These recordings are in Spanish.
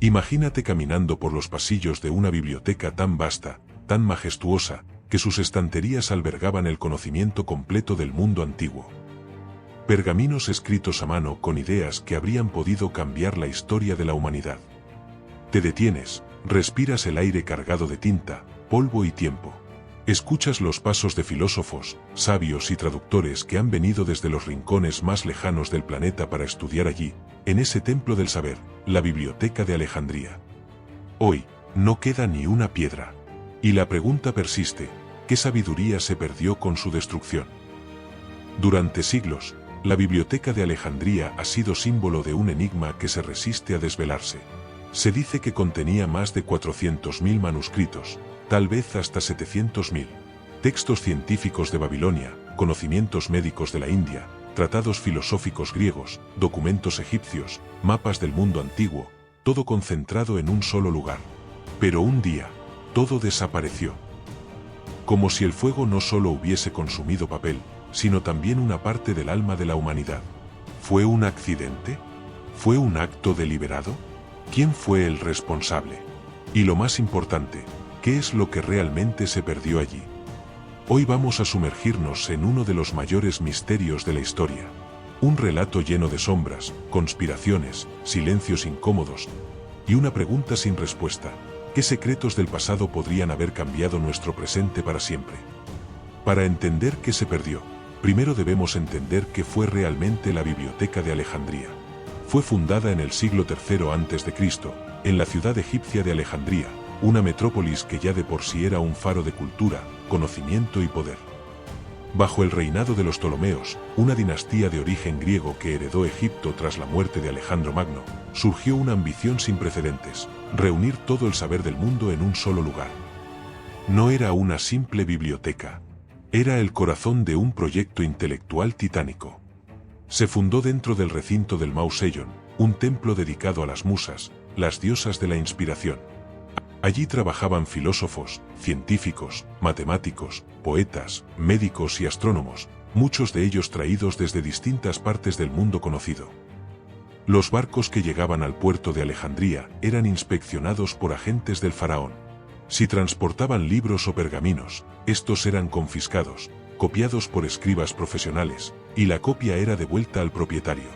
Imagínate caminando por los pasillos de una biblioteca tan vasta, tan majestuosa, que sus estanterías albergaban el conocimiento completo del mundo antiguo. Pergaminos escritos a mano con ideas que habrían podido cambiar la historia de la humanidad. Te detienes, respiras el aire cargado de tinta, polvo y tiempo. Escuchas los pasos de filósofos, sabios y traductores que han venido desde los rincones más lejanos del planeta para estudiar allí, en ese templo del saber, la Biblioteca de Alejandría. Hoy, no queda ni una piedra. Y la pregunta persiste, ¿qué sabiduría se perdió con su destrucción? Durante siglos, la Biblioteca de Alejandría ha sido símbolo de un enigma que se resiste a desvelarse. Se dice que contenía más de 400.000 manuscritos, tal vez hasta 700.000. Textos científicos de Babilonia, conocimientos médicos de la India, tratados filosóficos griegos, documentos egipcios, mapas del mundo antiguo, todo concentrado en un solo lugar. Pero un día, todo desapareció. Como si el fuego no solo hubiese consumido papel, sino también una parte del alma de la humanidad. ¿Fue un accidente? ¿Fue un acto deliberado? ¿Quién fue el responsable? Y lo más importante, ¿qué es lo que realmente se perdió allí? Hoy vamos a sumergirnos en uno de los mayores misterios de la historia. Un relato lleno de sombras, conspiraciones, silencios incómodos y una pregunta sin respuesta. ¿Qué secretos del pasado podrían haber cambiado nuestro presente para siempre? Para entender qué se perdió, primero debemos entender qué fue realmente la Biblioteca de Alejandría. Fue fundada en el siglo III a.C., en la ciudad egipcia de Alejandría, una metrópolis que ya de por sí era un faro de cultura, conocimiento y poder. Bajo el reinado de los Ptolomeos, una dinastía de origen griego que heredó Egipto tras la muerte de Alejandro Magno, surgió una ambición sin precedentes: reunir todo el saber del mundo en un solo lugar. No era una simple biblioteca. Era el corazón de un proyecto intelectual titánico. Se fundó dentro del recinto del Mausoleo, un templo dedicado a las musas, las diosas de la inspiración. Allí trabajaban filósofos, científicos, matemáticos, poetas, médicos y astrónomos, muchos de ellos traídos desde distintas partes del mundo conocido. Los barcos que llegaban al puerto de Alejandría eran inspeccionados por agentes del faraón. Si transportaban libros o pergaminos, estos eran confiscados, copiados por escribas profesionales, y la copia era devuelta al propietario.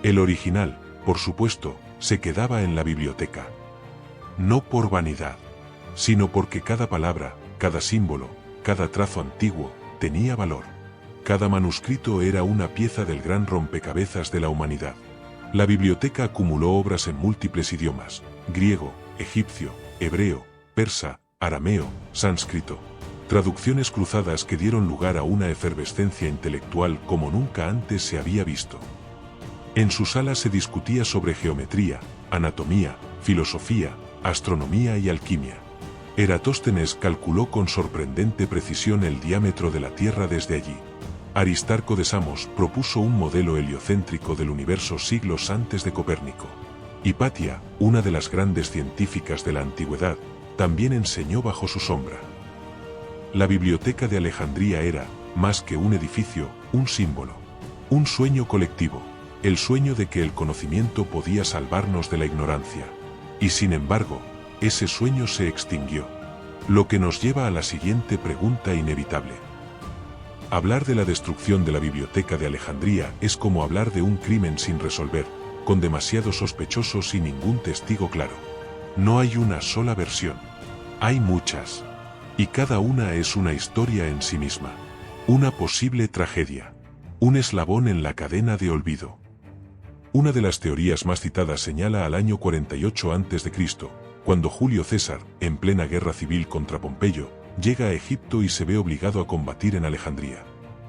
El original, por supuesto, se quedaba en la biblioteca. No por vanidad, sino porque cada palabra, cada símbolo, cada trazo antiguo, tenía valor. Cada manuscrito era una pieza del gran rompecabezas de la humanidad. La biblioteca acumuló obras en múltiples idiomas: griego, egipcio, hebreo, persa, arameo, sánscrito. Traducciones cruzadas que dieron lugar a una efervescencia intelectual como nunca antes se había visto. En su sala se discutía sobre geometría, anatomía, filosofía, astronomía y alquimia. Eratóstenes calculó con sorprendente precisión el diámetro de la Tierra desde allí. Aristarco de Samos propuso un modelo heliocéntrico del universo siglos antes de Copérnico. Hipatia, una de las grandes científicas de la antigüedad, también enseñó bajo su sombra. La Biblioteca de Alejandría era, más que un edificio, un símbolo. Un sueño colectivo, el sueño de que el conocimiento podía salvarnos de la ignorancia. Y sin embargo, ese sueño se extinguió. Lo que nos lleva a la siguiente pregunta inevitable. Hablar de la destrucción de la Biblioteca de Alejandría es como hablar de un crimen sin resolver, con demasiados sospechosos y ningún testigo claro. No hay una sola versión. Hay muchas. Y cada una es una historia en sí misma. Una posible tragedia. Un eslabón en la cadena de olvido. Una de las teorías más citadas señala al año 48 a.C., cuando Julio César, en plena guerra civil contra Pompeyo, llega a Egipto y se ve obligado a combatir en Alejandría.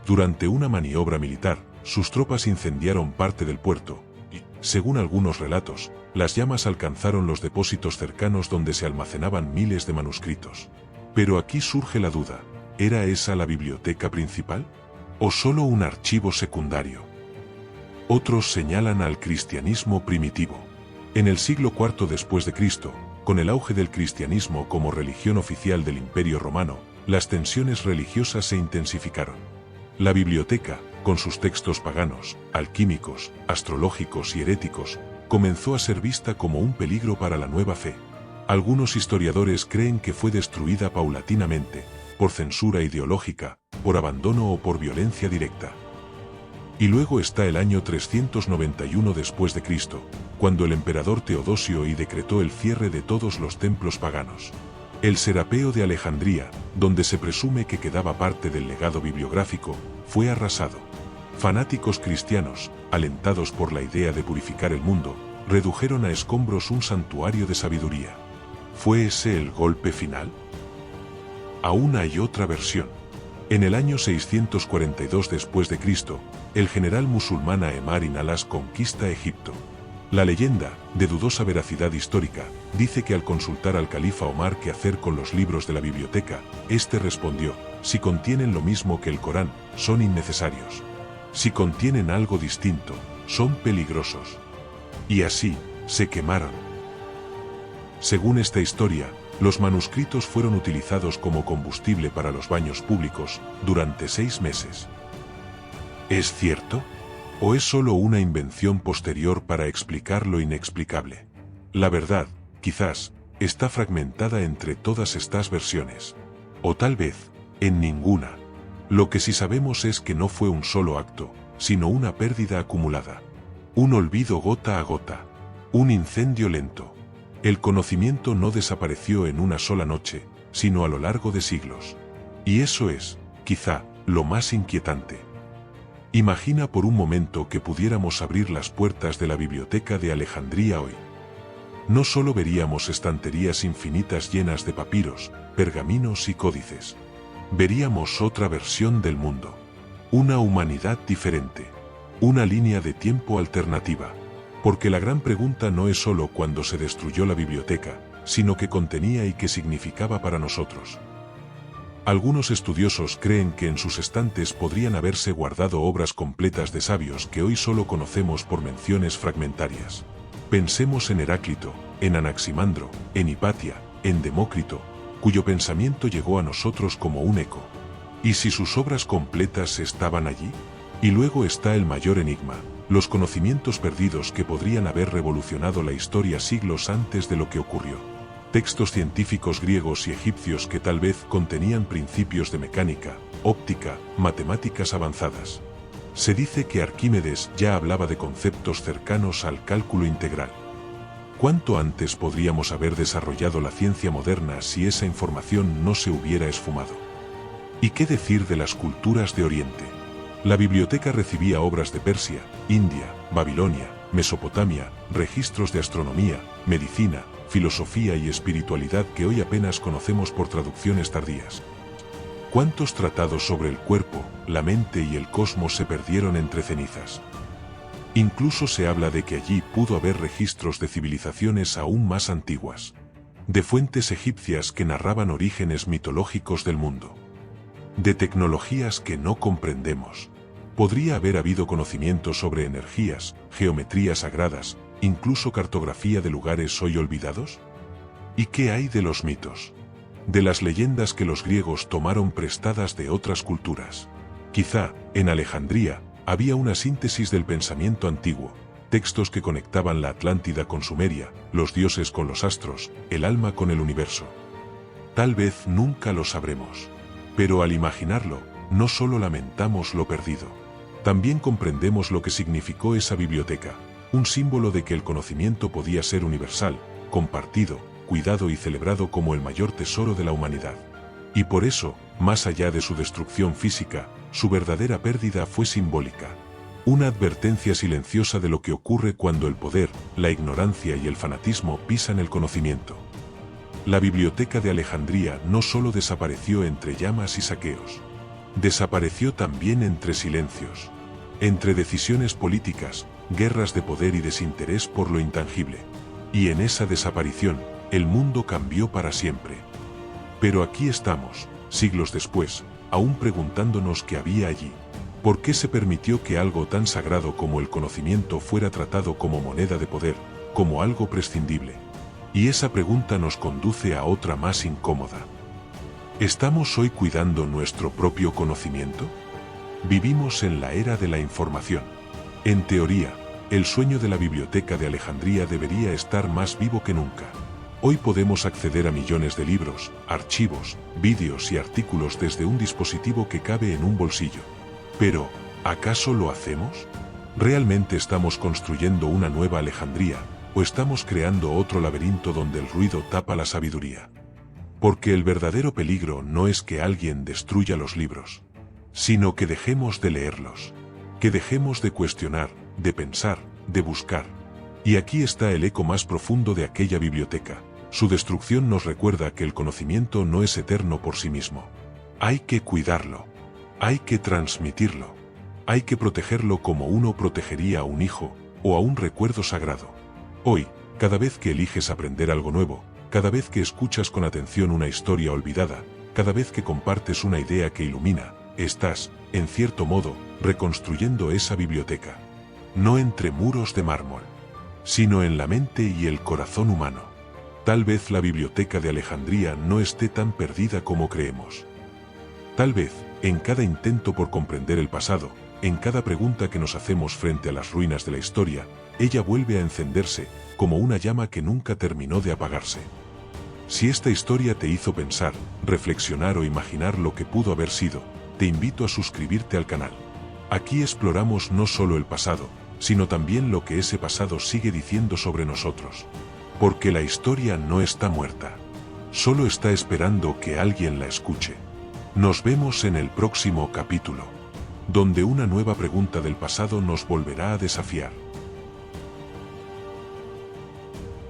Durante una maniobra militar, sus tropas incendiaron parte del puerto, y, según algunos relatos, las llamas alcanzaron los depósitos cercanos donde se almacenaban miles de manuscritos. Pero aquí surge la duda: ¿era esa la biblioteca principal? ¿O solo un archivo secundario? Otros señalan al cristianismo primitivo. En el siglo IV después de Cristo, con el auge del cristianismo como religión oficial del Imperio Romano, las tensiones religiosas se intensificaron. La biblioteca, con sus textos paganos, alquímicos, astrológicos y heréticos, comenzó a ser vista como un peligro para la nueva fe. Algunos historiadores creen que fue destruida paulatinamente, por censura ideológica, por abandono o por violencia directa. Y luego está el año 391 después de Cristo, cuando el emperador Teodosio I decretó el cierre de todos los templos paganos. El Serapeo de Alejandría, donde se presume que quedaba parte del legado bibliográfico, fue arrasado. Fanáticos cristianos, alentados por la idea de purificar el mundo, redujeron a escombros un santuario de sabiduría. ¿Fue ese el golpe final? Aún hay otra versión. En el año 642 después de Cristo, el general musulmán Aemar ibn Alas conquista Egipto. La leyenda, de dudosa veracidad histórica, dice que al consultar al califa Omar qué hacer con los libros de la biblioteca, este respondió: si contienen lo mismo que el Corán, son innecesarios. Si contienen algo distinto, son peligrosos. Y así, se quemaron. Según esta historia, los manuscritos fueron utilizados como combustible para los baños públicos durante 6 meses. ¿Es cierto? ¿O es solo una invención posterior para explicar lo inexplicable? La verdad, quizás, está fragmentada entre todas estas versiones. O tal vez, en ninguna. Lo que sí sabemos es que no fue un solo acto, sino una pérdida acumulada. Un olvido gota a gota. Un incendio lento. El conocimiento no desapareció en una sola noche, sino a lo largo de siglos. Y eso es, quizá, lo más inquietante. Imagina por un momento que pudiéramos abrir las puertas de la biblioteca de Alejandría hoy. No solo veríamos estanterías infinitas llenas de papiros, pergaminos y códices. Veríamos otra versión del mundo. Una humanidad diferente. Una línea de tiempo alternativa. Porque la gran pregunta no es solo cuándo se destruyó la biblioteca, sino qué contenía y qué significaba para nosotros. Algunos estudiosos creen que en sus estantes podrían haberse guardado obras completas de sabios que hoy solo conocemos por menciones fragmentarias. Pensemos en Heráclito, en Anaximandro, en Hipatia, en Demócrito, cuyo pensamiento llegó a nosotros como un eco. ¿Y si sus obras completas estaban allí? Y luego está el mayor enigma: los conocimientos perdidos que podrían haber revolucionado la historia siglos antes de lo que ocurrió. Textos científicos griegos y egipcios que tal vez contenían principios de mecánica, óptica, matemáticas avanzadas. Se dice que Arquímedes ya hablaba de conceptos cercanos al cálculo integral. ¿Cuánto antes podríamos haber desarrollado la ciencia moderna si esa información no se hubiera esfumado? ¿Y qué decir de las culturas de Oriente? La biblioteca recibía obras de Persia, India, Babilonia, Mesopotamia, registros de astronomía, medicina, filosofía y espiritualidad que hoy apenas conocemos por traducciones tardías. ¿Cuántos tratados sobre el cuerpo, la mente y el cosmos se perdieron entre cenizas? Incluso se habla de que allí pudo haber registros de civilizaciones aún más antiguas, de fuentes egipcias que narraban orígenes mitológicos del mundo, de tecnologías que no comprendemos. Podría haber habido conocimiento sobre energías, geometrías sagradas, incluso cartografía de lugares hoy olvidados. ¿Y qué hay de los mitos? De las leyendas que los griegos tomaron prestadas de otras culturas. Quizá, en Alejandría, había una síntesis del pensamiento antiguo, textos que conectaban la Atlántida con Sumeria, los dioses con los astros, el alma con el universo. Tal vez nunca lo sabremos. Pero al imaginarlo, no solo lamentamos lo perdido. También comprendemos lo que significó esa biblioteca, un símbolo de que el conocimiento podía ser universal, compartido, cuidado y celebrado como el mayor tesoro de la humanidad. Y por eso, más allá de su destrucción física, su verdadera pérdida fue simbólica. Una advertencia silenciosa de lo que ocurre cuando el poder, la ignorancia y el fanatismo pisan el conocimiento. La biblioteca de Alejandría no solo desapareció entre llamas y saqueos. Desapareció también entre silencios. Entre decisiones políticas, guerras de poder y desinterés por lo intangible. Y en esa desaparición, el mundo cambió para siempre. Pero aquí estamos, siglos después, aún preguntándonos qué había allí. ¿Por qué se permitió que algo tan sagrado como el conocimiento fuera tratado como moneda de poder, como algo prescindible? Y esa pregunta nos conduce a otra más incómoda. ¿Estamos hoy cuidando nuestro propio conocimiento? Vivimos en la era de la información. En teoría, el sueño de la Biblioteca de Alejandría debería estar más vivo que nunca. Hoy podemos acceder a millones de libros, archivos, vídeos y artículos desde un dispositivo que cabe en un bolsillo. Pero, ¿acaso lo hacemos? ¿Realmente estamos construyendo una nueva Alejandría, o estamos creando otro laberinto donde el ruido tapa la sabiduría? Porque el verdadero peligro no es que alguien destruya los libros, sino que dejemos de leerlos, que dejemos de cuestionar, de pensar, de buscar. Y aquí está el eco más profundo de aquella biblioteca. Su destrucción nos recuerda que el conocimiento no es eterno por sí mismo. Hay que cuidarlo, hay que transmitirlo, hay que protegerlo como uno protegería a un hijo o a un recuerdo sagrado. Hoy, cada vez que eliges aprender algo nuevo, cada vez que escuchas con atención una historia olvidada, cada vez que compartes una idea que ilumina, estás, en cierto modo, reconstruyendo esa biblioteca. No entre muros de mármol, sino en la mente y el corazón humano. Tal vez la Biblioteca de Alejandría no esté tan perdida como creemos. Tal vez, en cada intento por comprender el pasado, en cada pregunta que nos hacemos frente a las ruinas de la historia, ella vuelve a encenderse, como una llama que nunca terminó de apagarse. Si esta historia te hizo pensar, reflexionar o imaginar lo que pudo haber sido, te invito a suscribirte al canal. Aquí exploramos no solo el pasado, sino también lo que ese pasado sigue diciendo sobre nosotros. Porque la historia no está muerta. Solo está esperando que alguien la escuche. Nos vemos en el próximo capítulo, donde una nueva pregunta del pasado nos volverá a desafiar.